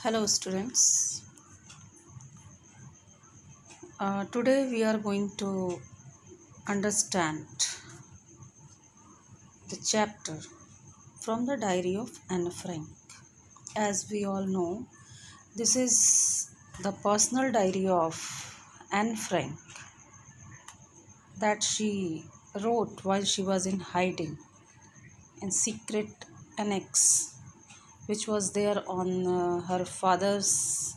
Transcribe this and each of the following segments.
Hello, students. Today we are going to understand the chapter from the diary of Anne Frank. As we all know, this is the personal diary of Anne Frank that she wrote while she was in hiding in secret annex, which was there on her father's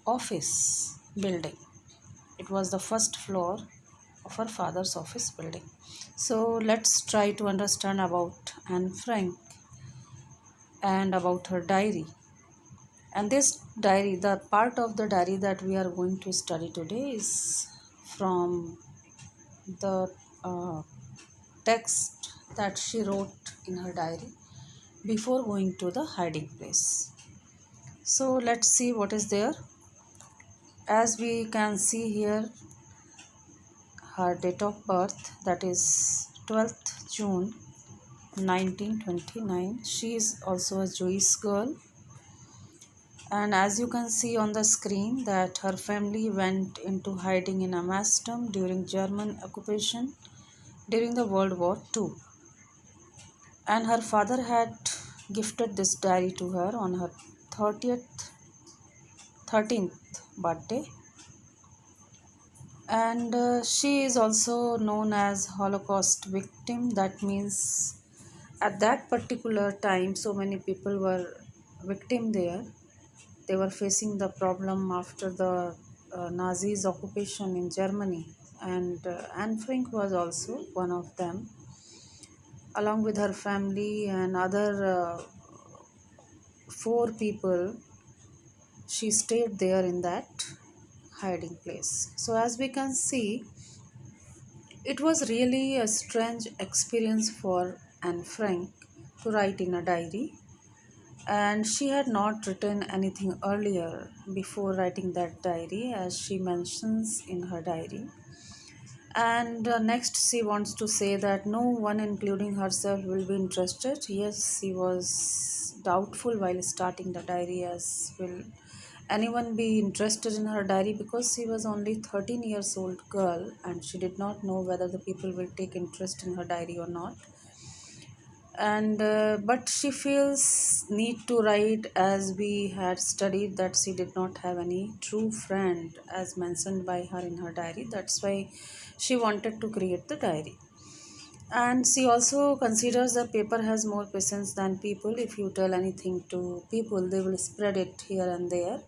office building. It was the first floor of her father's office building. So let's try to understand about Anne Frank and about her diary. And this diary, the part of the diary that we are going to study today is from the text that she wrote in her diary before going to the hiding place. So let's see what is there. As we can see here, her date of birth, that is 12th June 1929. She is also a Jewish girl, and as you can see on the screen that her family went into hiding in Amsterdam during German occupation during the World War II, and her father had gifted this diary to her on her 30th 13th birthday. And she is also known as Holocaust victim. That means at that particular time so many people were victim there. They were facing the problem after the Nazis occupation in Germany, and Anne Frank was also one of them, along with her family and other four people. She stayed there in that hiding place. So as we can see, it was really a strange experience for Anne Frank to write in a diary, and she had not written anything earlier before writing that diary, as she mentions in her diary. And next, she wants to say that no one, including herself, will be interested. Yes, she was doubtful while starting the diary, as will anyone be interested in her diary, because she was only 13 years old girl and she did not know whether the people will take interest in her diary or not. And but she feels need to write, as we had studied that she did not have any true friend as mentioned by her in her diary. That's why she wanted to create the diary. And she also considers that paper has more patience than people. If you tell anything to people, they will spread it here and there.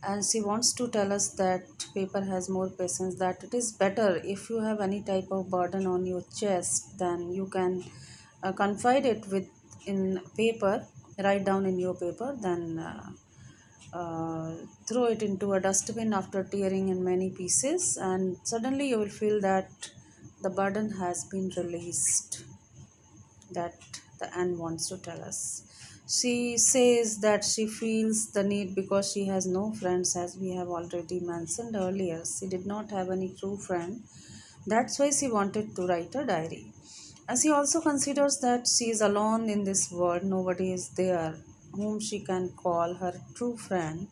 And she wants to tell us that paper has more patience, that it is better if you have any type of burden on your chest, then you can confide it with in paper, write down in your paper, then throw it into a dustbin after tearing in many pieces, and suddenly you will feel that the burden has been released, that the Anne wants to tell us. She says that she feels the need because she has no friends, as we have already mentioned earlier. She did not have any true friend. That's why she wanted to write a diary. And she also considers that she is alone in this world. Nobody is there whom she can call her true friend.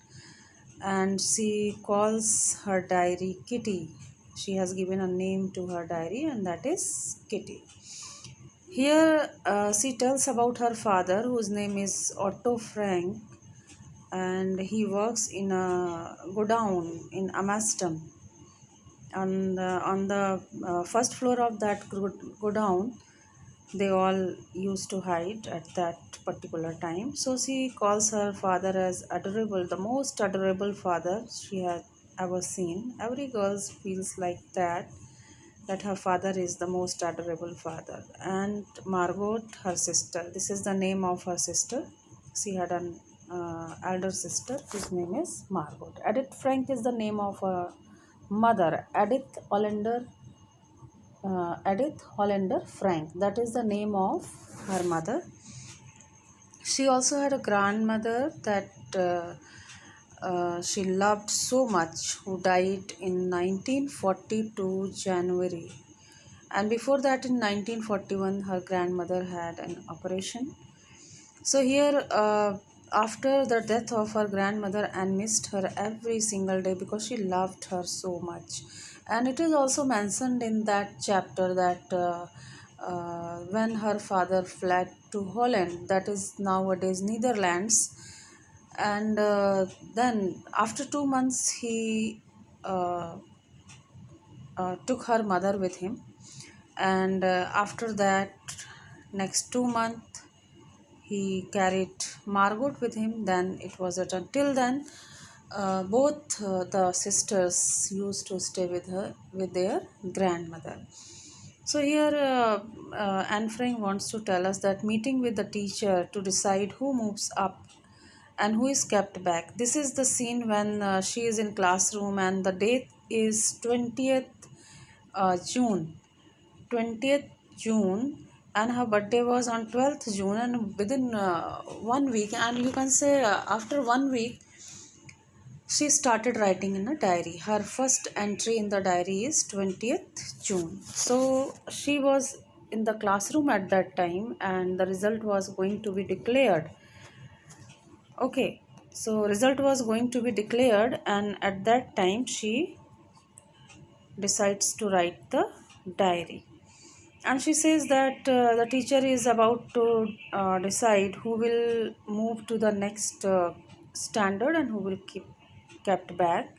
And she calls her diary Kitty. She has given a name to her diary, and that is Kitty. Here, she tells about her father, whose name is Otto Frank, and he works in a godown in Amsterdam. On the first floor of that godown, they all used to hide at that particular time. So she calls her father as adorable, the most adorable father she had ever seen. Every girl feels like that her father is the most adorable father. And Margot, her sister, this is the name of her sister. She had an elder sister whose name is Margot. Edith Frank is the name of her mother, Edith Hollander Frank. That is the name of her mother. She also had a grandmother that she loved so much, who died in 1942 January. And before that, in 1941, her grandmother had an operation. So here, after the death of her grandmother and missed her every single day because she loved her so much. And it is also mentioned in that chapter that when her father fled to Holland, that is nowadays Netherlands, and then after 2 months he uh, took her mother with him, and after that next 2 months he carried Margot with him. Then it was at until then both the sisters used to stay with her with their grandmother. So here Anne Frank wants to tell us that meeting with the teacher to decide who moves up and who is kept back. This is the scene when she is in classroom and the date is 20th June. 20th June, and her birthday was on 12th June, and within 1 week, and you can say after 1 week, she started writing in a diary. Her first entry in the diary is 20th June. So she was in the classroom at that time, and the result was going to be declared. Okay, so result was going to be declared, and at that time she decides to write the diary. And she says that the teacher is about to decide who will move to the next standard and who will keep kept back.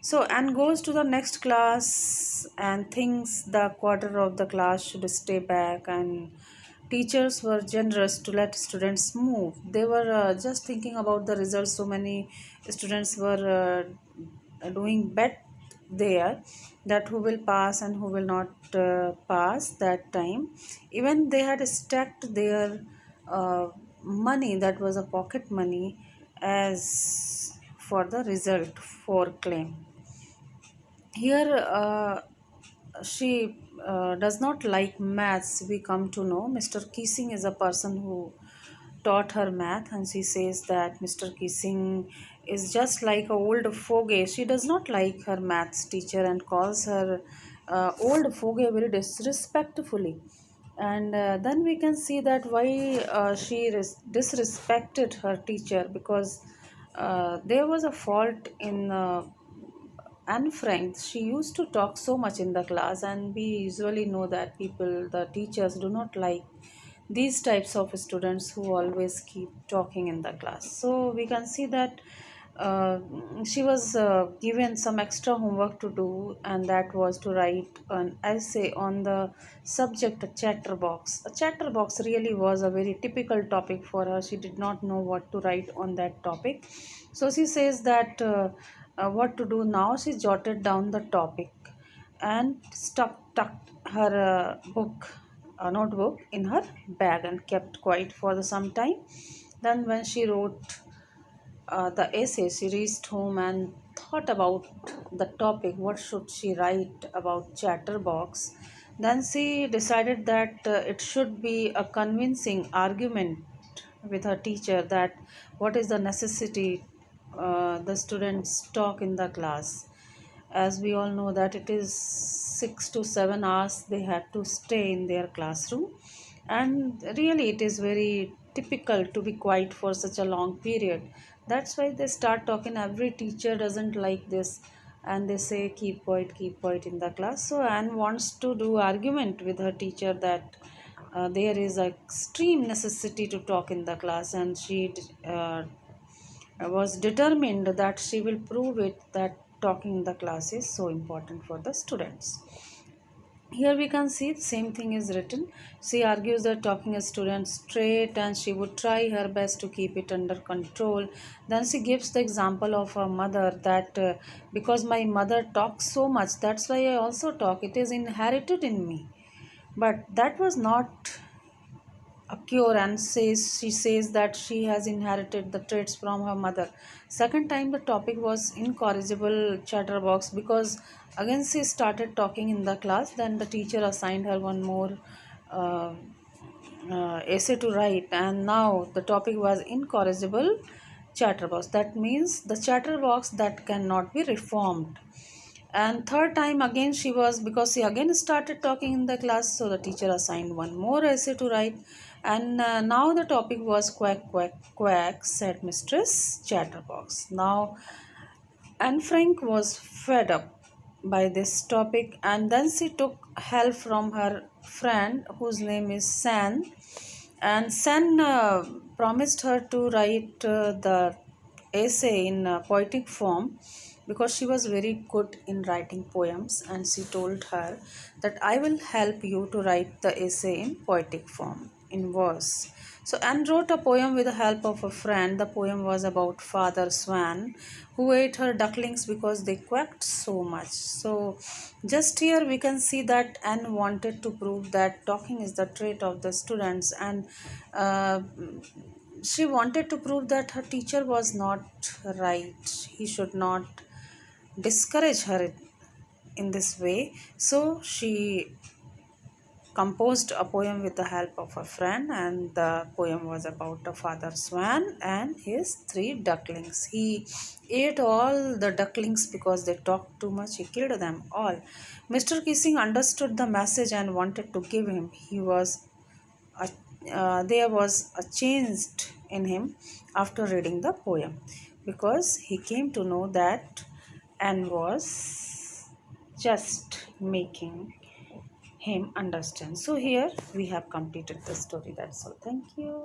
So Anne goes to the next class and thinks the quarter of the class should stay back, and teachers were generous to let students move. They were just thinking about the results. So many students were doing bet there that who will pass and who will not pass that time. Even they had stacked their money, that was a pocket money, as for the result for claim. Here she does not like maths. We come to know Mr. Keesing is a person who taught her math, and she says that Mr. Keesing is just like a old fogey. She does not like her maths teacher and calls her old fogey very disrespectfully. And then we can see that why she disrespected her teacher, because there was a fault in Anne Frank. She used to talk so much in the class, and we usually know that people, the teachers, do not like these types of students who always keep talking in the class. So we can see that uh, she was given some extra homework to do, and that was to write an essay on the subject chatterbox. A chatterbox really was a very typical topic for her. She did not know what to write on that topic. So she says that what to do now. She jotted down the topic and tucked her notebook in her bag and kept quiet for some time. Then when she wrote the essay, she reached home and thought about the topic. What should she write about chatterbox? Then she decided that it should be a convincing argument with her teacher that what is the necessity the students talk in the class. As we all know that it is 6 to 7 hours they had to stay in their classroom, and really it is very typical to be quiet for such a long period. That's why they start talking. Every teacher doesn't like this, and they say keep quiet in the class. So Anne wants to do argument with her teacher that there is extreme necessity to talk in the class, and she was determined that she will prove it that talking in the class is so important for the students. Here we can see the same thing is written. She argues that talking a student straight, and she would try her best to keep it under control. Then she gives the example of her mother that because my mother talks so much, that's why I also talk. It is inherited in me. But that was not a cure, and she says that she has inherited the traits from her mother. Second time the topic was incorrigible chatterbox, because again she started talking in the class. Then the teacher assigned her one more uh, essay to write, and now the topic was incorrigible chatterbox. That means the chatterbox that cannot be reformed. And third time again she was, because she again started talking in the class, so the teacher assigned one more essay to write. And now the topic was quack, quack, quack, said Mistress Chatterbox. Now, Anne Frank was fed up by this topic, and then she took help from her friend whose name is San. And San promised her to write the essay in poetic form because she was very good in writing poems, and she told her that I will help you to write the essay in poetic form in verse. So Anne wrote a poem with the help of a friend. The poem was about Father Swan who ate her ducklings because they quacked so much. So just here we can see that Anne wanted to prove that talking is the trait of the students, and uh, she wanted to prove that her teacher was not right. He should not discourage her in this way. So she composed a poem with the help of a friend, and the poem was about a father swan and his three ducklings. He ate all the ducklings because they talked too much. He killed them all. Mr. Kissing understood the message and wanted to give him. A, there was a change in him after reading the poem, because he came to know that Anne was just making him understand. So here we have completed the story. That's all. Thank you.